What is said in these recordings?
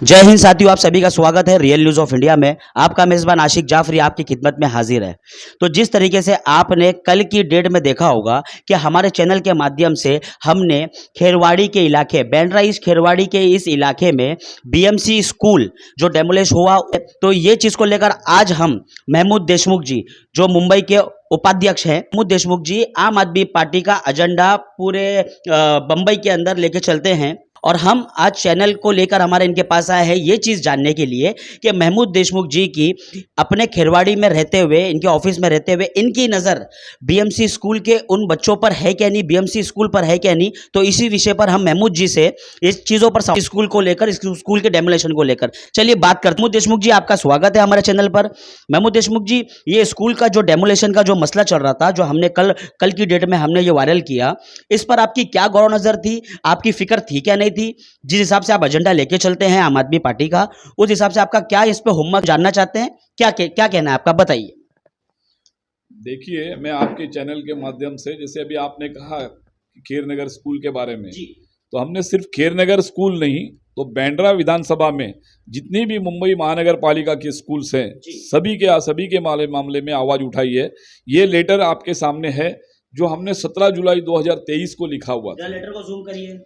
जय हिंद साथियों, आप सभी का स्वागत है रियल न्यूज़ ऑफ इंडिया में। आपका मेज़बान आशिक जाफरी आपकी खिदमत में हाजिर है। तो जिस तरीके से आपने कल की डेट में देखा होगा कि हमारे चैनल के माध्यम से हमने खेरवाड़ी के इलाके बैंड्रा ईस्ट खेरवाड़ी के इस इलाके में बीएमसी स्कूल जो डेमोलिश हुआ, तो ये चीज़ को लेकर आज हम महमूद देशमुख जी जो मुंबई के उपाध्यक्ष हैं, महमूद देशमुख जी आम आदमी पार्टी का एजेंडा पूरे बम्बई के अंदर लेके चलते हैं। और हम आज चैनल को लेकर हमारे इनके पास आए हैं ये चीज़ जानने के लिए कि महमूद देशमुख जी की अपने खेरवाड़ी में रहते हुए, इनके ऑफिस में रहते हुए, इनकी नज़र बीएमसी स्कूल के उन बच्चों पर है क्या नहीं, बीएमसी स्कूल पर है क्या नहीं। तो इसी विषय पर हम महमूद जी से इस चीज़ों पर, स्कूल को लेकर, इस स्कूल के डेमोलेशन को लेकर चलिए बात करते हैं। महमूद देशमुख जी, आपका स्वागत है हमारे चैनल पर। महमूद देशमुख जी, ये स्कूल का जो डेमोलेशन का जो मसला चल रहा था, जो हमने कल की डेट में हमने ये वायरल किया, इस पर आपकी क्या गौर नज़र थी, आपकी फिक्र थी क्या नहीं थी? जिस हिसाब से आप एजेंडा लेके चलते हैं आम आदमी पार्टी का, उस हिसाब से आपका क्या इस पे हुम्मत जानना चाहते हैं, क्या कहना है आपका, बताइए। देखिए, मैं आपके चैनल के माध्यम से, जैसे अभी आपने कहा खेरनगर स्कूल के बारे में, तो हमने सिर्फ खेरनगर स्कूल नहीं, तो बैंड्रा विधानसभा में जितनी भी मुंबई महानगर पालिका के स्कूल्स हैं, सभी के मामले में आवाज उठाई है। ये लेटर आपके सामने है जो हमने 17 जुलाई 2023 को लिखा हुआ था। लेटर को जूम करिए।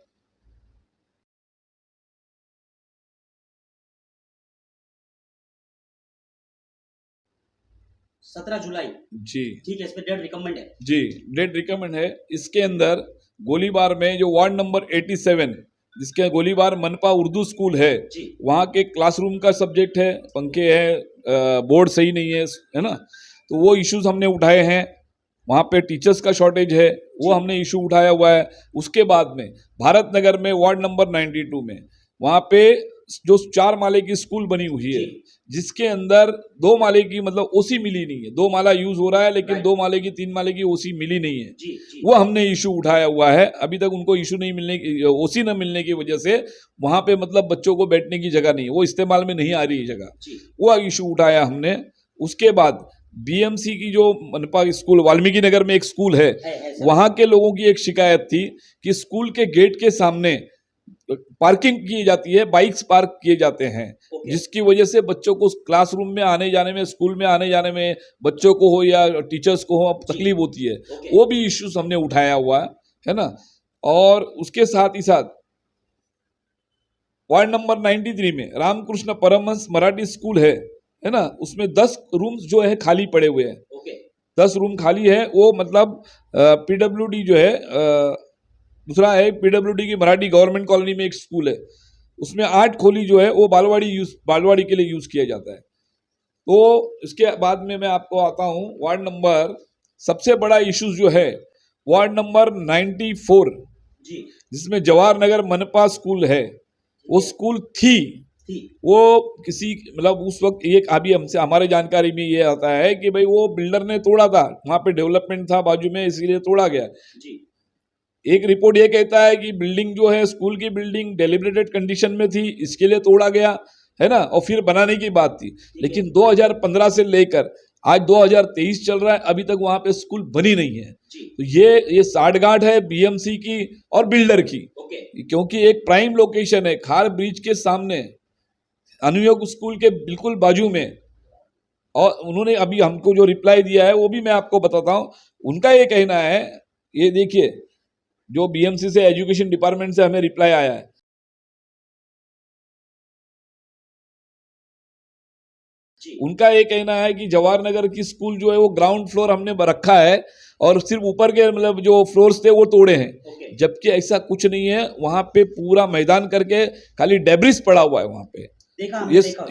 17 जुलाई, जी ठीक है, इस पे डेट रिकमेंड है। जी, डेट रिकमेंड है। इसके अंदर गोलीबार में जो वार्ड नंबर 87, जिसके गोलीबार मनपा उर्दू स्कूल है, वहाँ के क्लासरूम का सब्जेक्ट है, पंखे हैं, बोर्ड सही नहीं है ना, तो वो इश्यूज हमने उठाए हैं। वहाँ पे टीचर्स का शॉर्टेज है, वो हमने इशू उठाया हुआ है। उसके बाद में भारत नगर में वार्ड नंबर 92 में वहाँ पे जो 4 माले की स्कूल बनी हुई है, जिसके अंदर 2 माले की मतलब ओसी मिली नहीं है। 2 माला यूज हो रहा है, लेकिन 2 माले की 3 माले की ओसी मिली नहीं है। वो हमने इशू उठाया हुआ है। अभी तक उनको इशू नहीं मिलने की, ओसी न मिलने की वजह से वहाँ पे मतलब बच्चों को बैठने की जगह नहीं है, वो इस्तेमाल में नहीं आ रही है जगह, वो इशू उठाया हमने। उसके बाद बीएमसी की जो मनपा स्कूल वाल्मीकि नगर में एक स्कूल है, वहाँ के लोगों की एक शिकायत थी कि स्कूल के गेट के सामने पार्किंग की जाती है, बाइक्स पार्क किए जाते हैं, जिसकी वजह से बच्चों को क्लासरूम में आने जाने में, स्कूल में आने जाने में बच्चों को हो या टीचर्स को हो तकलीफ होती है। वो भी इश्यूज हमने उठाया हुआ है ना। और उसके साथ ही साथ वार्ड नंबर 93 में रामकृष्ण परमहंस मराठी स्कूल है ना, उसमें 10 रूम्स जो है खाली पड़े हुए हैं। 10 रूम खाली है। वो मतलब पीडब्ल्यूडी जो है, दूसरा है पीडब्ल्यूडी की मराठी गवर्नमेंट कॉलोनी में एक स्कूल है, उसमें 8 खोली जो है वो बालवाड़ी के लिए यूज किया जाता है। तो इसके बाद में मैं आपको आता हूँ वार्ड नंबर, सबसे बड़ा इश्यूज जो है वार्ड नंबर 94, जिसमें जवाहर नगर मनपा स्कूल है। वो स्कूल थी, वो किसी मतलब उस वक्त एक अभी हमसे हमारे जानकारी में ये आता है कि भाई वो बिल्डर ने तोड़ा था, वहां पे डेवलपमेंट था बाजू में, इसीलिए तोड़ा गया। एक रिपोर्ट ये कहता है कि बिल्डिंग जो है, स्कूल की बिल्डिंग डेलिब्रेटेड कंडीशन में थी, इसके लिए तोड़ा गया है ना, और फिर बनाने की बात थी। लेकिन 2015 से लेकर आज 2023 चल रहा है, अभी तक वहां पे स्कूल बनी नहीं है। तो ये साठगांठ है बीएमसी की और बिल्डर की, क्योंकि एक प्राइम लोकेशन है खार ब्रिज के सामने, अनुयोग स्कूल के बिल्कुल बाजू में। और उन्होंने अभी हमको जो रिप्लाई दिया है वो भी मैं आपको बताता हूं। उनका ये कहना है, ये देखिए, जो बीएमसी से एजुकेशन डिपार्टमेंट से हमें रिप्लाई आया है, उनका ये कहना है कि जवाहर नगर की स्कूल जो है वो ग्राउंड फ्लोर हमने रखा है और सिर्फ ऊपर के मतलब जो फ्लोर्स थे वो तोड़े हैं, जबकि ऐसा कुछ नहीं है। वहां पे पूरा मैदान करके खाली डेब्रिस पड़ा हुआ है वहां पे।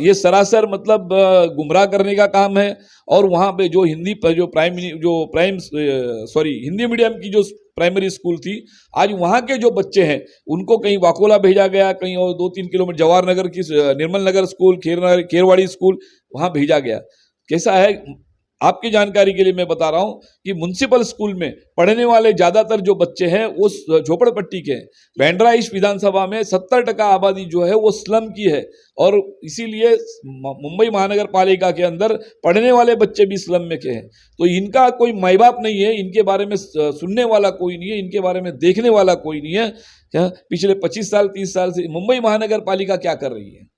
ये सरासर मतलब गुमराह करने का काम है। और वहां पे जो हिंदी मीडियम की जो प्राइमरी स्कूल थी, आज वहां के जो बच्चे हैं उनको कहीं वाकोला भेजा गया, कहीं और 2-3 किलोमीटर जवाहर नगर की निर्मल नगर स्कूल, खेरवाड़ी स्कूल, वहां भेजा गया। कैसा है, आपकी जानकारी के लिए मैं बता रहा हूं कि म्युनिसिपल स्कूल में पढ़ने वाले ज्यादातर जो बच्चे हैं वो झोपड़पट्टी के हैं। बैंड्रा ईस्ट विधानसभा में 70% आबादी जो है वो स्लम की है, और इसीलिए मुंबई महानगर पालिका के अंदर पढ़ने वाले बच्चे भी स्लम में के हैं। तो इनका कोई माई बाप नहीं है, इनके बारे में सुनने वाला कोई नहीं है, इनके बारे में देखने वाला कोई नहीं है। पिछले 25 साल 30 साल से मुंबई महानगर पालिका क्या कर रही है,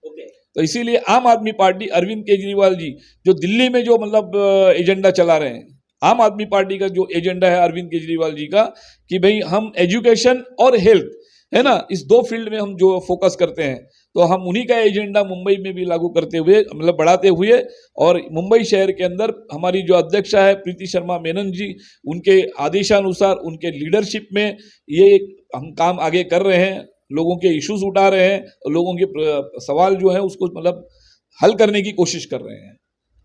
तो इसीलिए आम आदमी पार्टी अरविंद केजरीवाल जी जो दिल्ली में जो मतलब एजेंडा चला रहे हैं, आम आदमी पार्टी का जो एजेंडा है अरविंद केजरीवाल जी का कि भाई हम एजुकेशन और हेल्थ, है ना, इस दो फील्ड में हम जो फोकस करते हैं, तो हम उन्हीं का एजेंडा मुंबई में भी लागू करते हुए मतलब बढ़ाते हुए, और मुंबई शहर के अंदर हमारी जो अध्यक्षा है प्रीति शर्मा मेनन जी, उनके आदेशानुसार उनके लीडरशिप में ये हम काम आगे कर रहे हैं, लोगों के इश्यूज उठा रहे हैं, लोगों के सवाल जो है उसको मतलब हल करने की कोशिश कर रहे हैं।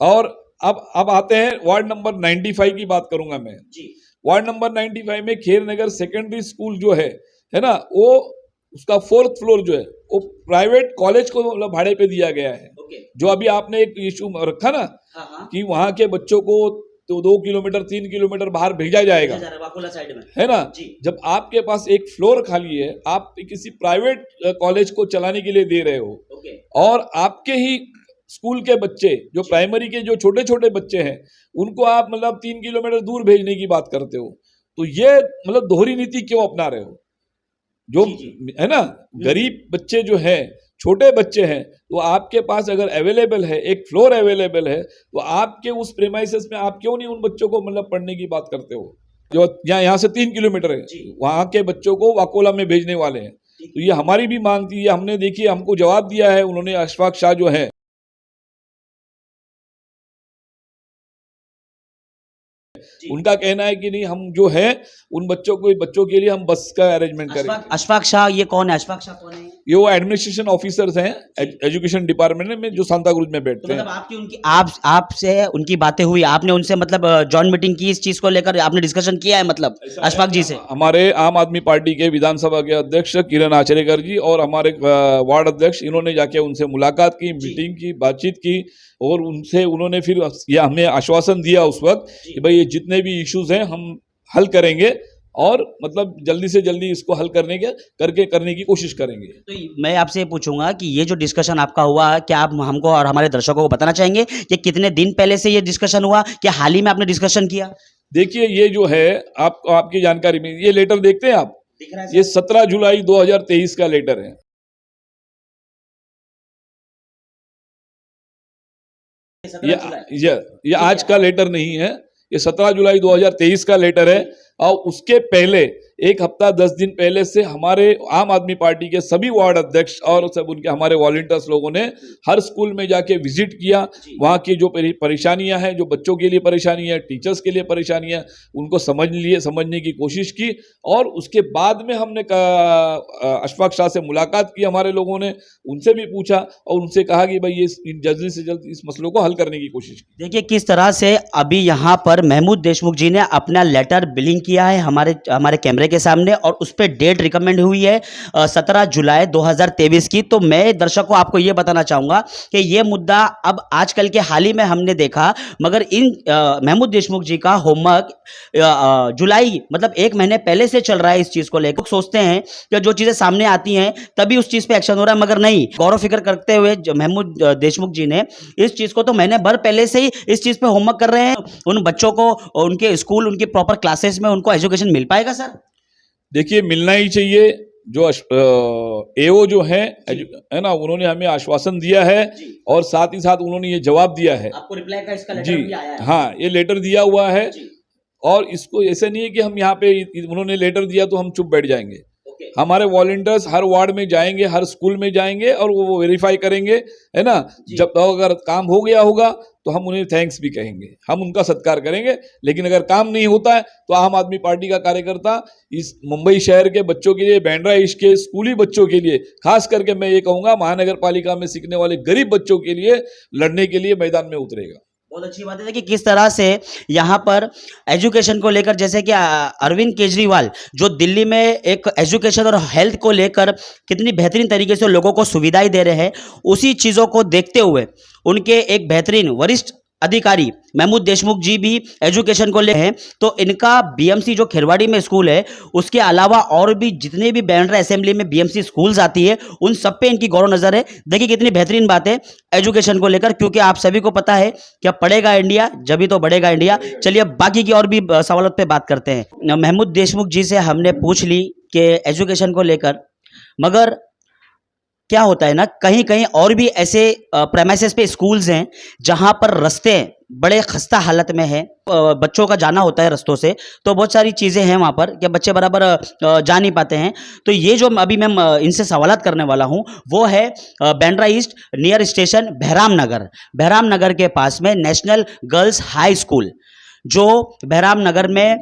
और अब आते हैं वार्ड नंबर 95 की बात करूंगा मैं जी। वार्ड नंबर 95 में खेर नगर सेकेंडरी स्कूल जो है ना, वो उसका 4th फ्लोर जो है वो प्राइवेट कॉलेज को मतलब भाड़े पे दिया गया है। जो अभी आपने एक इशू रखा ना कि वहां के बच्चों को तो 2 किलोमीटर 3 किलोमीटर बाहर भेजा जाएगा साइड में, है ना जी। जब आपके पास एक फ्लोर खाली है, आप किसी प्राइवेट कॉलेज को चलाने के लिए दे रहे हो, और आपके ही स्कूल के बच्चे जो प्राइमरी के जो छोटे छोटे बच्चे हैं उनको आप मतलब 3 किलोमीटर दूर भेजने की बात करते हो, तो ये मतलब दोहरी नीति क्यों अपना रहे हो? जो है ना, गरीब बच्चे जो है, छोटे बच्चे हैं, तो आपके पास अगर अवेलेबल है, एक फ्लोर अवेलेबल है, तो आपके उस प्रेमाइसेस में आप क्यों नहीं उन बच्चों को मतलब पढ़ने की बात करते हो? जो यहाँ से 3 किलोमीटर है, वहां के बच्चों को वाकोला में भेजने वाले हैं। तो ये हमारी भी मांग थी, ये हमने देखिए हमको जवाब दिया है उन्होंने, अशफाक शाह जो है उनका कहना है कि नहीं, हम जो है उन बच्चों के लिए हम बस का अरेंजमेंट करेंगे। अशफाक शाह ये कौन है? अशफाक शाह कौन है? ये वो एडमिनिस्ट्रेशन ऑफिसर्स हैं एजुकेशन डिपार्टमेंट में जो सांता क्रूज में बैठते हैं। मतलब आपकी उनकी आपसे उनकी बातें हुई, आपने उनसे मतलब जॉइंट मीटिंग की, इस चीज को लेकर आपने डिस्कशन किया है मतलब अशफाक जी से? हमारे आम आदमी पार्टी के विधानसभा के अध्यक्ष किरण आचरेकर जी और हमारे वार्ड अध्यक्ष, इन्होंने जाके उनसे मुलाकात की, मीटिंग की, बातचीत की, और उनसे उन्होंने फिर यह हमें आश्वासन दिया उस वक्त कि भाई ये जितने भी इश्यूज हैं हम हल करेंगे, और मतलब जल्दी से जल्दी इसको हल करने की कोशिश करेंगे। तो मैं आपसे पूछूंगा कि ये जो डिस्कशन आपका हुआ, क्या आप हमको और हमारे दर्शकों को बताना चाहेंगे कि कितने दिन पहले से ये डिस्कशन हुआ, क्या हाल ही में आपने डिस्कशन किया? देखिए ये जो है आपकी जानकारी में ये लेटर देखते हैं आप, दिख रहा है ये 17 जुलाई 2023 का लेटर है। ये आज का लेटर नहीं है, ये 17 जुलाई 2023 का लेटर है। और उसके पहले एक हफ्ता 10 दिन पहले से हमारे आम आदमी पार्टी के सभी वार्ड अध्यक्ष और सब उनके हमारे वॉलंटियर्स लोगों ने हर स्कूल में जाके विजिट किया, वहाँ की जो परेशानियां हैं, जो बच्चों के लिए परेशानी है, टीचर्स के लिए परेशानियां, उनको समझने की कोशिश की। और उसके बाद में हमने अशफाक शाह से मुलाकात की, हमारे लोगों ने उनसे भी पूछा और उनसे कहा कि भाई ये जल्दी से जल्द इस मसलों को हल करने की कोशिश की। देखिए किस तरह से अभी यहाँ पर महमूद देशमुख जी ने अपना लेटर बिलिंग किया है हमारे कैमरे के सामने, और उस पर डेट रिकमेंड हुई है 17 जुलाई 2023 की। तो मैं दर्शकों आपको ये बताना चाहूँगा कि ये मुद्दा अब आजकल के हाल ही में हमने देखा, मगर इन महमूद देशमुख जी का होमवर्क जुलाई मतलब 1 महीने पहले से चल रहा है। इस चीज़ को लेकर सोचते हैं कि जो चीज़ें सामने आती हैं तभी उस चीज़ पे एक्शन हो रहा है, मगर नहीं, गौर फिक्र करते हुए महमूद देशमुख जी ने इस चीज़ को तो महीने भर पहले से ही इस चीज़ पे होमवर्क कर रहे हैं। उन बच्चों को उनके स्कूल, उनकी प्रॉपर क्लासेस में उनको एजुकेशन मिल पाएगा सर? देखिए मिलना ही चाहिए। जो एओ जो है ना, उन्होंने हमें आश्वासन दिया है और साथ ही साथ उन्होंने ये जवाब दिया है। आपको रिप्लाई का इसका लेटर भी आया है? हाँ, ये लेटर दिया हुआ है। और इसको ऐसे नहीं है कि हम यहाँ पे उन्होंने लेटर दिया तो हम चुप बैठ जाएंगे। हमारे वॉलंटियर्स हर वार्ड में जाएंगे, हर स्कूल में जाएंगे और वो वेरीफाई करेंगे, है ना। जब अगर काम हो गया होगा तो हम उन्हें थैंक्स भी कहेंगे, हम उनका सत्कार करेंगे। लेकिन अगर काम नहीं होता है तो आम आदमी पार्टी का कार्यकर्ता इस मुंबई शहर के बच्चों के लिए, बैंड्रा ईस्ट के स्कूली बच्चों के लिए, खास करके मैं ये कहूँगा महानगर पालिका में सीखने वाले गरीब बच्चों के लिए लड़ने के लिए मैदान में उतरेगा। बहुत अच्छी बात है कि किस तरह से यहाँ पर एजुकेशन को लेकर, जैसे कि अरविंद केजरीवाल जो दिल्ली में एक एजुकेशन और हेल्थ को लेकर कितनी बेहतरीन तरीके से लोगों को सुविधाएं दे रहे हैं, उसी चीज़ों को देखते हुए उनके एक बेहतरीन वरिष्ठ अधिकारी महमूद देशमुख जी भी एजुकेशन को ले हैं। तो इनका बीएमसी जो खिरवाड़ी में स्कूल है, उसके अलावा और भी जितने भी बैंड्रा असेंबली में बीएमसी स्कूल्स आती है, उन सब पे इनकी गौर नजर है। देखिए कितनी बेहतरीन बात है एजुकेशन को लेकर, क्योंकि आप सभी को पता है क्या पढ़ेगा इंडिया जब ही तो बढ़ेगा इंडिया। चलिए बाकी की और भी सवालों पे बात करते हैं। महमूद देशमुख जी से हमने पूछ ली कि एजुकेशन को लेकर, मगर क्या होता है ना, कहीं कहीं और भी ऐसे प्रेमाइसेस पे स्कूल्स हैं जहां पर रास्ते बड़े खस्ता हालत में है, बच्चों का जाना होता है रस्तों से, तो बहुत सारी चीज़ें हैं वहाँ पर कि बच्चे बराबर जा नहीं पाते हैं। तो ये जो अभी मैं इनसे सवालात करने वाला हूँ वो है Bandra east near station Behram Nagar, Behram Nagar के पास में नेशनल गर्ल्स हाई स्कूल जो बहराम नगर में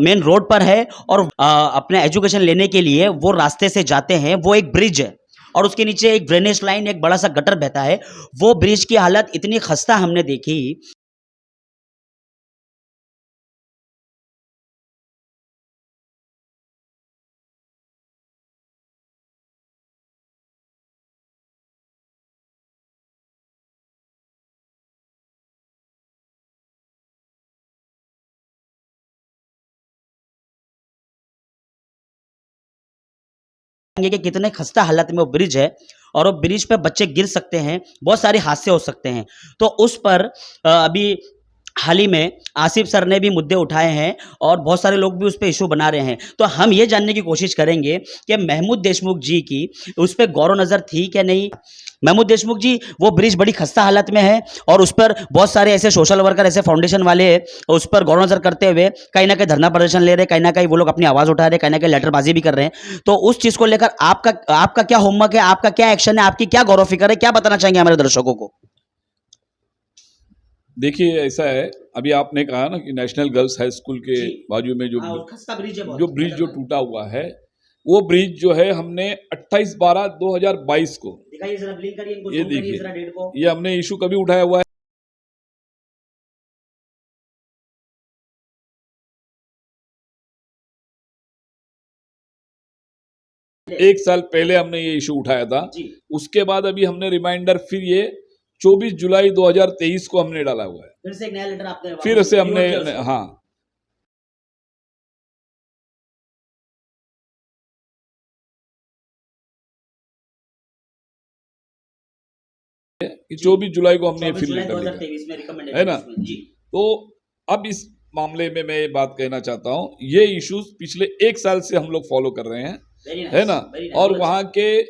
मेन रोड पर है, और अपने एजुकेशन लेने के लिए वो रास्ते से जाते हैं, वो एक ब्रिज है और उसके नीचे एक ड्रेनेज लाइन, एक बड़ा सा गटर बहता है। वो ब्रिज की हालत इतनी खस्ता हमने देखी। कि कितने खस्ता हालत में वो ब्रिज है और वो ब्रिज पे बच्चे गिर सकते हैं, बहुत सारे हादसे हो सकते हैं। तो उस पर अभी हाल ही में आसिफ सर ने भी मुद्दे उठाए हैं और बहुत सारे लोग भी उस पर इशू बना रहे हैं। तो हम ये जानने की कोशिश करेंगे कि महमूद देशमुख जी की उस पर गौर नज़र थी क्या नहीं। महमूद देशमुख जी, वो ब्रिज बड़ी खस्ता हालत में है और उस पर बहुत सारे ऐसे सोशल वर्कर, ऐसे फाउंडेशन वाले उस पर गौर नज़र करते हुए कहीं ना कहीं धरना प्रदर्शन ले रहे, कहीं ना कहीं वो लोग अपनी आवाज़ उठा रहे, कहीं ना कहीं लेटरबाजी भी कर रहे हैं। तो उस चीज़ को लेकर आपका क्या होमवर्क है, आपका क्या एक्शन है, आपकी क्या गौर फिक्र है, क्या बताना चाहेंगे हमारे दर्शकों को। देखिए ऐसा है, अभी आपने कहा ना कि नेशनल गर्ल्स हाई स्कूल के जी। बाजू में जो खस्ता ब्रिज है बहुत, जो ब्रिज जो टूटा हुआ है, वो ब्रिज जो है हमने 28/12/2022 को, दिखाइए जरा, ब्लिंक करिए इनको, ये zoom करिए देखिए, जरा डेट को। ये हमने इशू कभी उठाया हुआ है, एक साल पहले हमने ये इशू उठाया था। जी। उसके बाद अभी हमने रिमाइंडर फिर ये 24 जुलाई 2023 को हमने डाला हुआ है, फिर से एक नया लेटर आपने फिर से हमने, किया उसको। हाँ, कि 24 जुलाई को हमने ये 24 फिर जुलाई लेटर लिखा 2023 में रिकमेंडेड है ना। जी। तो अब इस मामले में मैं ये बात कहना चाहता हूँ, ये इश्यूज पिछले एक साल से हम लोग फॉलो कर रहे हैं, वेरी नाइस, है ना। वेरी और नाइस, वहाँ के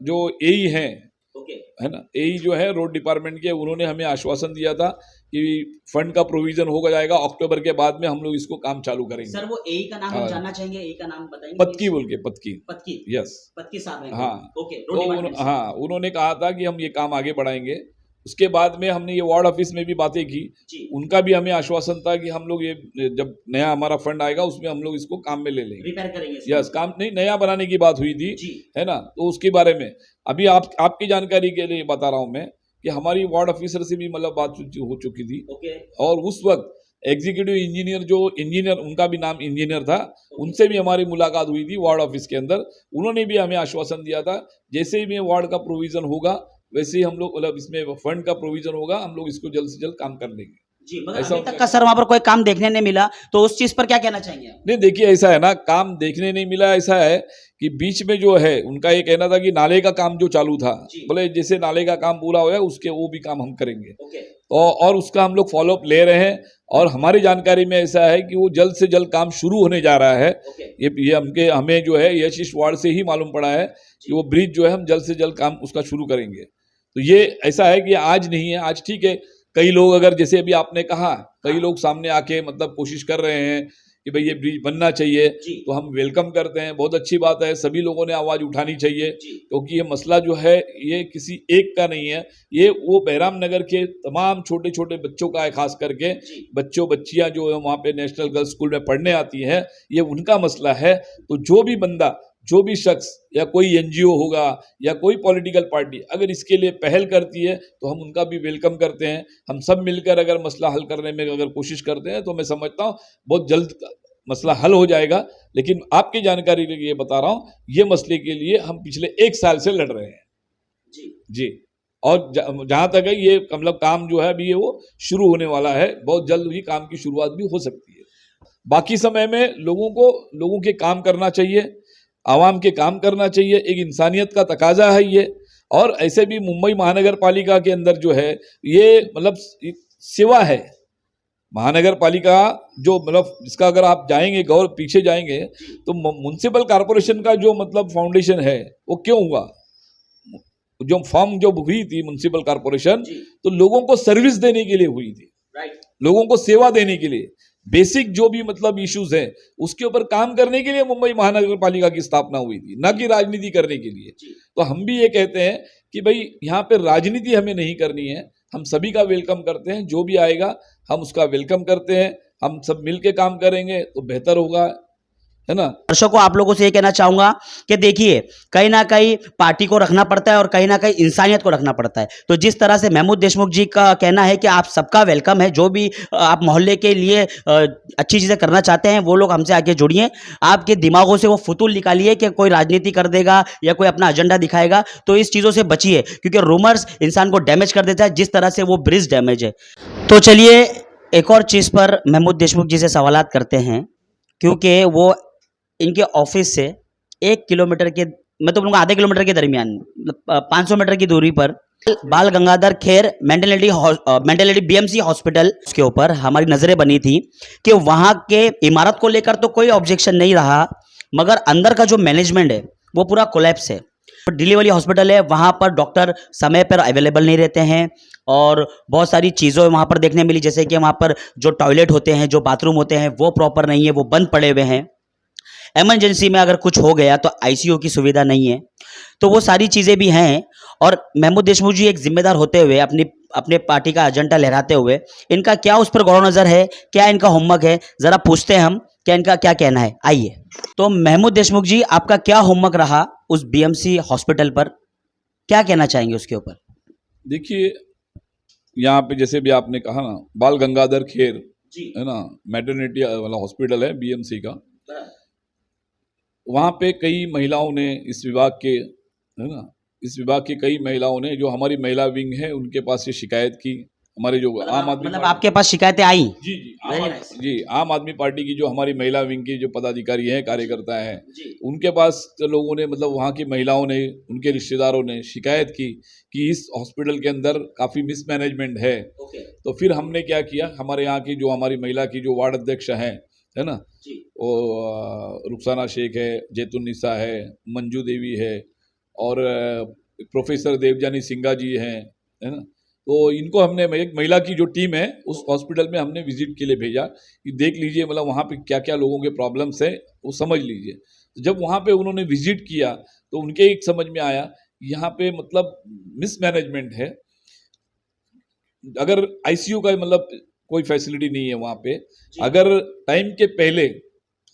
जो एई हैं, ओके, है ना, एई जो है रोड डिपार्टमेंट के, उन्होंने हमें आश्वासन दिया था कि फंड का प्रोविजन होगा जाएगा, अक्टूबर के बाद में हम लोग इसको काम चालू करेंगे। सर वो एई का नाम हम हाँ, जानना चाहेंगे, एई का नाम बताएंगे पत्की बोल के, पत्की, पत्की, यस, पत्की साहब हैं हाँ। कोई? ओके, रोड डिपार्टमेंट से। हाँ, उन्होंने कहा था कि हम ये काम आगे बढ़ाएंगे। उसके बाद में हमने ये वार्ड ऑफिस में भी बातें की, जी, उनका भी हमें आश्वासन था कि हम लोग ये जब नया हमारा फंड आएगा उसमें हम लोग इसको काम में ले लेंगे। रिपेयर करेंगे इसको। यस, काम नहीं, नया बनाने की बात हुई थी, जी, है ना। तो उसके बारे में अभी आपकी जानकारी के लिए बता रहा हूँ मैं कि हमारी वार्ड ऑफिसर से भी मतलब बात हो चुकी थी, ओके, और उस वक्त एग्जीक्यूटिव इंजीनियर, जो इंजीनियर, उनका भी नाम इंजीनियर था, उनसे भी हमारी मुलाकात हुई थी वार्ड ऑफिस के अंदर। उन्होंने भी हमें आश्वासन दिया था जैसे ही में वार्ड का प्रोविजन होगा वैसे ही हम लोग, मतलब इसमें फंड का प्रोविजन होगा, हम लोग इसको जल्द से जल्द काम कर लेंगे। जी, मगर ऐसा अभी तक का सर वहां पर कोई काम देखने नहीं मिला, तो उस चीज पर क्या कहना चाहेंगे आप? नहीं, देखिए ऐसा है ना, काम देखने नहीं मिला, ऐसा है कि बीच में जो है उनका ये कहना था कि नाले का काम जो चालू था, जी। बोले जैसे नाले का काम पूरा होगा उसके वो भी काम हम करेंगे, ओके, और उसका हम लोग फॉलोअप ले रहे हैं। और हमारी जानकारी में ऐसा है कि वो जल्द से जल्द काम शुरू होने जा रहा है। ओके, ये हमें जो है यशिश वार्ड से ही मालूम पड़ा है कि वो ब्रिज जो है हम जल्द से जल्द काम उसका शुरू करेंगे। तो ये ऐसा है कि आज नहीं है, आज ठीक है, कई लोग अगर जैसे अभी आपने कहा, कई लोग सामने आके मतलब कोशिश कर रहे हैं कि भाई ये ब्रिज बनना चाहिए, जी, तो हम वेलकम करते हैं, बहुत अच्छी बात है, सभी लोगों ने आवाज़ उठानी चाहिए, जी, क्योंकि ये मसला जो है ये किसी एक का नहीं है, ये वो बहराम नगर के तमाम छोटे छोटे बच्चों का है, खास करके जी, बच्चियां जो है वहाँ पे नेशनल गर्ल्स स्कूल में पढ़ने आती हैं, ये उनका मसला है। तो जो भी बंदा, जो भी शख्स या कोई एनजीओ होगा या कोई पॉलिटिकल पार्टी अगर इसके लिए पहल करती है तो हम उनका भी वेलकम करते हैं। हम सब मिलकर अगर मसला हल करने में अगर कोशिश करते हैं तो मैं समझता हूँ बहुत जल्द मसला हल हो जाएगा। लेकिन आपकी जानकारी के लिए बता रहा हूँ, ये मसले के लिए हम पिछले एक साल से लड़ रहे हैं जी, जी। और जहाँ तक है ये मतलब काम जो है अभी ये वो शुरू होने वाला है, बहुत जल्द ही काम की शुरुआत भी हो सकती है। बाकी समय में लोगों के काम करना चाहिए, आवाम के काम करना चाहिए, एक इंसानियत का तकाजा है ये। और ऐसे भी मुंबई महानगर पालिका के अंदर जो है ये मतलब सेवा है, महानगर पालिका जो मतलब जिसका अगर आप जाएंगे गौर पीछे जाएंगे तो म्युनिसिपल कॉरपोरेशन का जो मतलब फाउंडेशन है वो क्यों हुआ, जो फॉर्म जब हुई थी म्युनिसिपल कॉर्पोरेशन, जी। तो लोगों को सर्विस देने के लिए हुई थी, राइट। लोगों को सेवा देने के लिए, बेसिक जो भी मतलब इश्यूज हैं उसके ऊपर काम करने के लिए मुंबई महानगर पालिका की स्थापना हुई थी, न कि राजनीति करने के लिए। जी। तो हम भी ये कहते हैं कि भाई यहाँ पे राजनीति हमें नहीं करनी है, हम सभी का वेलकम करते हैं, जो भी आएगा हम उसका वेलकम करते हैं, हम सब मिल के काम करेंगे तो बेहतर होगा, है ना। दर्शकों, आप लोगों से ये कहना चाहूंगा कि देखिए, कहीं ना कहीं पार्टी को रखना पड़ता है और कहीं ना कहीं इंसानियत को रखना पड़ता है। तो जिस तरह से महमूद देशमुख जी का कहना है कि आप सबका वेलकम है, जो भी आप मोहल्ले के लिए अच्छी चीजें करना चाहते हैं वो लोग हमसे आके जुड़िए। आपके दिमागों से वो फुतूल निकालिए कि कोई राजनीति कर देगा या कोई अपना एजेंडा दिखाएगा, तो इस चीजों से बचिए, क्योंकि रूमर्स इंसान को डैमेज कर देता है, जिस तरह से वो ब्रिज डैमेज है। तो चलिए एक और चीज पर महमूद देशमुख जी से सवालात करते हैं, क्योंकि वो इनके ऑफिस से 1 किलोमीटर के, मैं तो बोलूँगा आधे किलोमीटर के दरमियान, 500 मीटर की दूरी पर बाल Gangadhar Kher mentality BMC hospital, उसके ऊपर हमारी नज़रें बनी थी कि वहाँ के इमारत को लेकर तो कोई ऑब्जेक्शन नहीं रहा, मगर अंदर का जो मैनेजमेंट है वो पूरा कोलैप्स है। दिल्ली वाली हॉस्पिटल है, वहाँ पर डॉक्टर समय पर अवेलेबल नहीं रहते हैं और बहुत सारी चीज़ें वहाँ पर देखने मिली, जैसे कि वहाँ पर जो टॉयलेट होते हैं, जो बाथरूम होते हैं वो प्रॉपर नहीं है, वो बंद पड़े हुए हैं। इमरजेंसी में अगर कुछ हो गया तो आईसीयू की सुविधा नहीं है। तो वो सारी चीज़ें भी हैं, और महमूद देशमुख जी एक जिम्मेदार होते हुए, अपने पार्टी का एजेंडा लहराते हुए, इनका क्या उस पर गौर नज़र है, क्या इनका होमवर्क है, ज़रा पूछते हैं हम क्या इनका क्या कहना है। आइए। तो महमूद देशमुख जी, आपका क्या होमवर्क रहा उस बीएमसी हॉस्पिटल पर, क्या कहना चाहेंगे उसके ऊपर? देखिए, यहाँ पे जैसे भी आपने कहा ना, बाल गंगाधर खेर जी। है ना, मैटरनिटी वाला हॉस्पिटल है बीएमसी का। वहाँ पे कई महिलाओं ने इस विभाग के, है ना, इस विभाग की कई महिलाओं ने, जो हमारी महिला विंग है, उनके पास ये शिकायत की। हमारे जो आम आदमी मतलब आपके पास शिकायतें आई? जी आम आदमी पार्टी की जो हमारी महिला विंग की जो पदाधिकारी हैं, कार्यकर्ता हैं, उनके पास तो लोगों ने, मतलब वहाँ की महिलाओं ने, उनके रिश्तेदारों ने शिकायत की कि इस हॉस्पिटल के अंदर काफ़ी मिसमैनेजमेंट है। तो फिर हमने क्या किया, हमारे यहाँ की जो हमारी महिला की जो वार्ड अध्यक्ष हैं, है ना, वो रुखसाना शेख है, जैतुन्निसा है, मंजू देवी है, और प्रोफेसर देवजानी सिंघा जी हैं, है ना। तो इनको हमने, एक महिला की जो टीम है उस हॉस्पिटल में हमने विजिट के लिए भेजा कि देख लीजिए, मतलब वहाँ पे क्या क्या लोगों के प्रॉब्लम्स है वो समझ लीजिए। तो जब वहाँ पे उन्होंने विजिट किया तो उनके एक समझ में आया, यहाँ पे मतलब मिसमैनेजमेंट है। अगर आईसीयू का मतलब कोई फैसिलिटी नहीं है वहाँ पे, अगर टाइम के पहले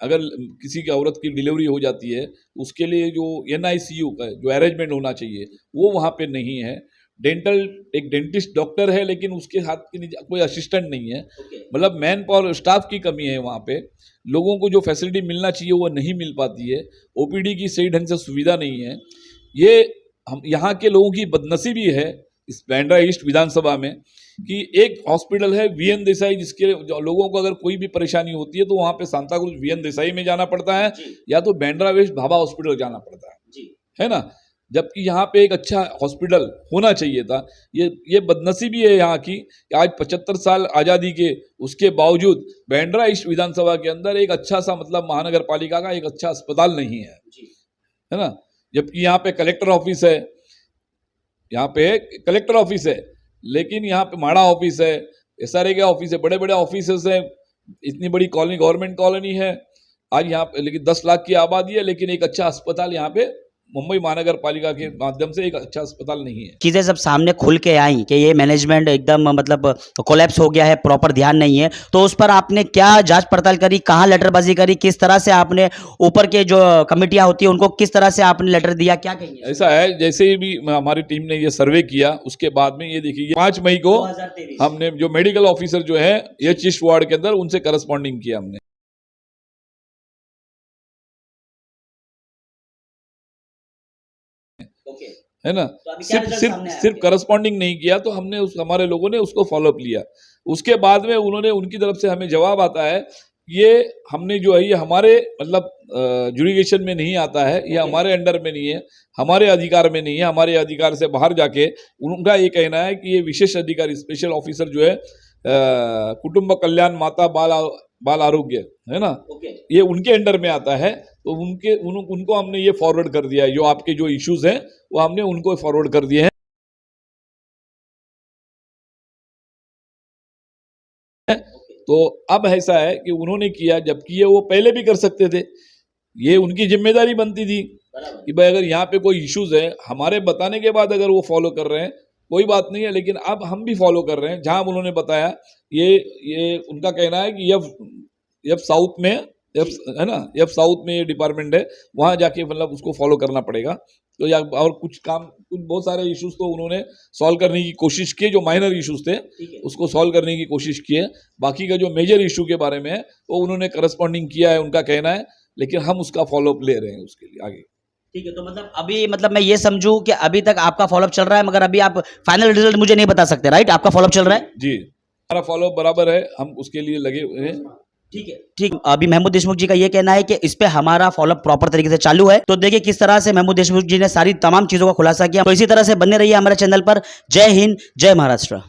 अगर किसी की औरत की डिलीवरी हो जाती है, उसके लिए जो एनआईसीयू का जो अरेंजमेंट होना चाहिए वो वहाँ पे नहीं है। एक डेंटिस्ट डॉक्टर है, लेकिन उसके हाथ के नीचे कोई असिस्टेंट नहीं है। मतलब मैन पावर, स्टाफ की कमी है वहाँ पे। लोगों को जो फैसिलिटी मिलना चाहिए वो नहीं मिल पाती है। ओपीडी की सही ढंग से सुविधा नहीं है। ये हम यहाँ के लोगों की बदनसीबी है इस बांद्रा ईस्ट विधानसभा में कि एक हॉस्पिटल है वीएन देसाई, जिसके लोगों को अगर कोई भी परेशानी होती है तो वहाँ पे सांताक्रूज वीएन देसाई में जाना पड़ता है, या तो बांद्रा वेस्ट भाभा हॉस्पिटल जाना पड़ता है ना। जबकि यहाँ पे एक अच्छा हॉस्पिटल होना चाहिए था। ये बदनसीबी है यहाँ की कि आज 75 साल आज़ादी के, उसके बावजूद बांद्रा ईस्ट विधानसभा के अंदर एक अच्छा सा, मतलब महानगर पालिका का एक अच्छा अस्पताल नहीं है ना। जबकि यहाँ पे कलेक्टर ऑफिस है, यहाँ पे कलेक्टर ऑफिस है, लेकिन यहाँ पे माड़ा ऑफिस है, एसआरए के ऑफिस है, बड़े बड़े ऑफिस हैं, इतनी बड़ी कॉलोनी, गवर्नमेंट कॉलोनी है। आज यहाँ पे लेकिन 10 लाख की आबादी है, लेकिन एक अच्छा अस्पताल यहाँ पे मुंबई महानगर पालिका के माध्यम से एक अच्छा अस्पताल नहीं है। चीज़ें सब सामने खुल के आई कि ये मैनेजमेंट एकदम मतलब कोलैप्स हो गया है, प्रॉपर ध्यान नहीं है, तो उस पर आपने क्या जांच पड़ताल करी, कहाँ लेटरबाजी करी, किस तरह से आपने ऊपर के जो कमेटियां होती है उनको किस तरह से आपने लेटर दिया, क्या कहेंगे? ऐसा है, जैसे ही भी हमारी टीम ने ये सर्वे किया, उसके बाद में ये देखिए 5 मई को 2023 हमने जो मेडिकल ऑफिसर जो है ये ईस्ट वार्ड के अंदर, उनसे करस्पॉन्डिंग किया हमने। है ना। तो सिर्फ करस्पॉन्डिंग नहीं किया, तो हमने हमारे लोगों ने उसको फॉलोअप लिया। उसके बाद में उन्होंने, उनकी तरफ से हमें जवाब आता है, ये हमने जो है ये हमारे मतलब जुरिडिक्शन में नहीं आता है, ये हमारे अंडर में नहीं है, हमारे अधिकार में नहीं है, हमारे अधिकार से बाहर जाके उनका ये कहना है कि ये विशेष अधिकारी, स्पेशल ऑफिसर जो है कुटुंब कल्याण, माता बाल आरोग्य, है ना, ये उनके अंडर में आता है, तो उनको हमने ये फॉरवर्ड कर दिया है। जो आपके जो इश्यूज हैं वो हमने उनको फॉरवर्ड कर दिए हैं। तो अब ऐसा है कि उन्होंने किया, जबकि ये वो पहले भी कर सकते थे। ये उनकी जिम्मेदारी बनती थी कि भाई अगर यहाँ पे कोई इश्यूज है, हमारे बताने के बाद अगर वो फॉलो कर रहे हैं कोई बात नहीं है, लेकिन अब हम भी फॉलो कर रहे हैं। जहां उन्होंने बताया, ये उनका कहना है कि यफ साउथ में, है ना, यफ साउथ में ये डिपार्टमेंट है, वहां जाके मतलब उसको फॉलो करना पड़ेगा। तो या और कुछ बहुत सारे इश्यूज तो उन्होंने सॉल्व करने की कोशिश की, जो माइनर इश्यूज थे उसको सॉल्व करने की कोशिश की है। बाकी का जो मेजर इशू के बारे में है वो उन्होंने करस्पॉन्डिंग किया है, उनका कहना है, लेकिन हम उसका फॉलोअप ले रहे हैं उसके लिए आगे। ठीक है, तो मतलब अभी मतलब मैं ये समझूं कि अभी तक आपका फॉलोअप चल रहा है, मगर अभी आप फाइनल रिजल्ट मुझे नहीं बता सकते, राइट? आपका फॉलोअप चल रहा है? जी, हमारा फॉलोअप बराबर है, हम उसके लिए लगे हुए हैं। ठीक है, ठीक। अभी महमूद देशमुख जी का ये कहना है कि इस पे हमारा फॉलोअप प्रॉपर तरीके से चालू है। तो देखिए किस तरह से महमूद देशमुख जी ने सारी तमाम चीजों का खुलासा किया। तो इसी तरह से बने रहिए हमारे चैनल पर। जय हिंद, जय महाराष्ट्र।